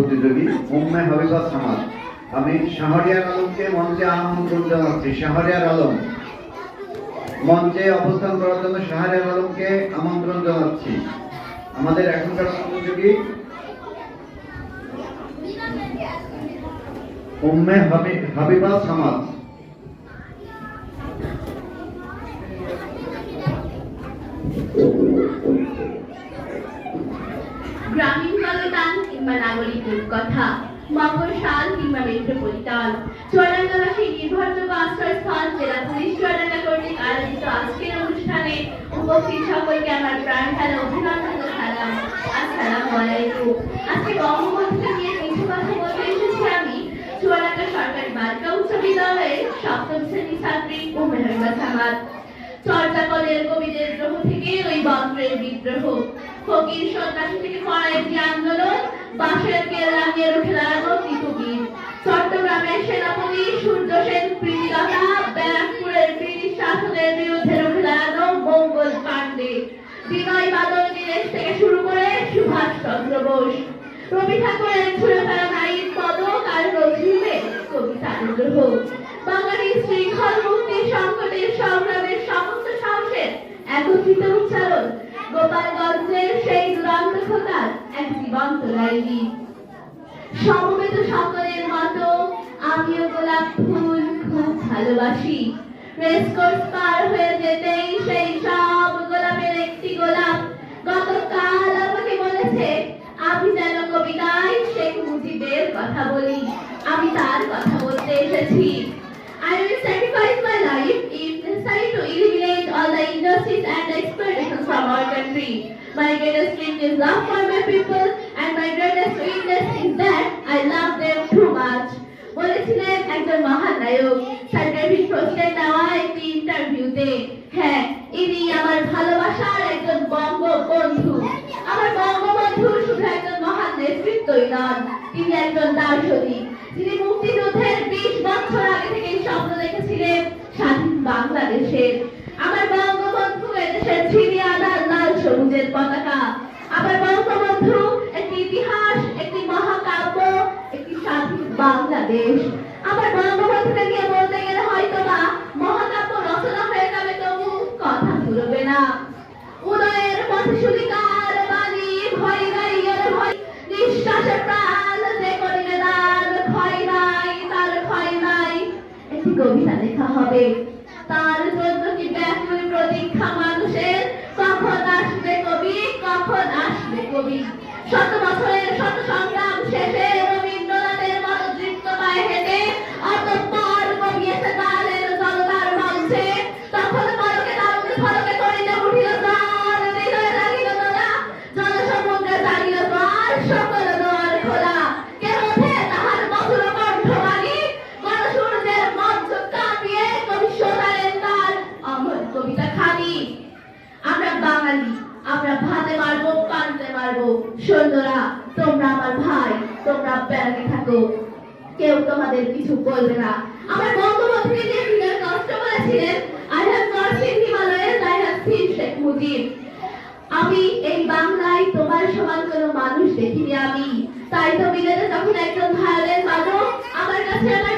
প্রতিযোগী উম্মে হাবিবা সামাদ। আমি শাহরিয়ার আলমকে মঞ্চে আমন্ত্রণ জানাচ্ছি। শাহরিয়ার আলম মঞ্চে অবস্থান করার জন্য শাহরিয়ার আলমকে আমন্ত্রণ জানাচ্ছি। আমাদের এখনকার প্রতিযোগী উম্মে হাবিবা সামাদ। গ্রামীণ জলদান কিংবা নাগরিক রূপকথা, মফস্বল কিংবা মেট্রোপলিটন, চুয়াডাঙ্গাবাসী নির্ভরযোগ্য আশ্রয়স্থল জেলা পুলিশ চুয়াডাঙ্গা কর্তৃক আয়োজিত আজকের অনুষ্ঠানে উপস্থিত সকলকে আমার প্রাণ ঢালা অভিনন্দন জানালাম। আসসালামু আলাইকুম। আজকে বঙ্গবন্ধুকে নিয়ে কিছু কথা বলতে এসেছি আমি। চুয়াডাঙ্গা সরকারি বালিকা উচ্চ বিদ্যালয়ের সপ্তম শ্রেণীর ছাত্রী উম্মে হাবিবা সামাদ। চর্যাপদের কবিদের দ্রোহ থেকে ওই বন্দ্রের বিদ্রোহ, ফকির সন্ত্রাসী থেকে ফরায়েজি আন্দোলন, বাঁশের কেল্লা নিয়ে রুখে দাঁড়ানো তীতুবীর, চট্টগ্রামের সেনাপতি সূর্য সেন প্রীতিলতা, ব্যারাকপুরের ব্রিটিশ শাসনের বিরুদ্ধে রুখে দাঁড়ানো মঙ্গল পাণ্ডে, বিনয় বাদল দীনেশ থেকে শুরু করে সুভাষ চন্দ্র বোস, রবি ঠাকুরের ছুঁড়ে ফেলা নারীর পদক আর নজরুলের কবিতার গ্রহ, বাঙালির শৃঙ্খল মুক্তির সংকটের সংগ্রামের সমস্ত সাহসের একত্রিত উচ্চারণ, গোপালগঞ্জের সেই দুরন্ত খোদার এক জীবন্ত ডায়েরি। সমবেত সকলের মতো আমিও গোলাপ ফুল খুব ভালোবাসি। রেসকোর্স পার হয়ে যেতেই সেই সব গোলাপের একটি গোলাপ গতকাল আমাকে বলেছে আমি যেন কবিতায় শেখ মুজিবের কথা বলি। আমি তার কথা বলতে এসেছি। I will sacrifice my life if necessary to eliminate all the injustice and exploitation from our country. My greatest strength is love for my people, and my greatest weakness is that I love them too much. বলেছিলেন একজন মহান নায়ক sir David ফ্রস্টের নেওয়া একটি ইন্টারভিউতে। হ্যাঁ, ইনি আমার ভালোবাসার একজন বঙ্গবন্ধু। আমার বঙ্গবন্ধু শুধু একজন মহান নেতৃত্বই নন, তিনি একজন দার্শনিক। তিনি মুক্তিযুদ্ধের 20 বছর আগে থেকে স্বপ্ন দেখেছিলেন স্বাধীন বাংলাদেশের। আমার বঙ্গবন্ধু এদেশের ছিনিয়ে আনার লাল সবুজের পতাকা। আমার বঙ্গবন্ধু একটি ইতিহাস, একটি মহাকাব্য, একটি স্বাধীন বাংলাদেশ। আমার বঙ্গবন্ধুকে নিয়ে বলতে গেলে হয়তো বা মহাকাব্য রচনা হয়ে যাবে, তবু কথা ফুরবে না। উদয়ের পথে সুলিকার বাণী, ভয় নাই এর ভয়, নিঃশ্বাসে প্রাণ যে করিলে দান, ক্ষয় নাই তার ক্ষয় নাই। একটি কবিতা লেখা হবে, তার জন্য কি ব্যাকুল প্রতীক্ষা মানুষের, কখন আসবে কবি, কখন আসবে কবি। শত বছরের শত সংগ্রাম শেষে রবীন্দ্রনাথের মতো দৃপ্ত পায়ে হেঁটে অতঃপর কবি এসে তালের জলতার মঞ্চে, তখন পরকে তালকে ফলকে করিলে উঠিল জ্বর, হৃদয়ে লাগিল তোরা, জনসমুদ্রে জাগিল দ্বার, সকল দ্বার খোলা। কে ওঠে তাহার মধুর কণ্ঠবাণী, গণসূর্যের মঞ্চ কাঁপিয়ে কবি শোনালেন তার অমর কবিতা খানি। আমরা বাঙালি, আমরা ভাতে মারবো, পানিতে মারবো। সৈন্যরা, তোমরা আমার ভাই, তোমরা ব্যারাকে থাকো, কেউ তোমাদের কিছু বলবে না। আমার বঙ্গবন্ধুকে নিয়ে ফিগার কষ্ট বলেছিলেন, I have not seen Himalayas, I have seen Sheikh Mujib. আমি এই বাংলায় তোমার সমান কোনো মানুষ দেখিনি আমি। তাই তো বিলেতে যখন একজন ভায়োলিন বাদক আমার কাছে আমার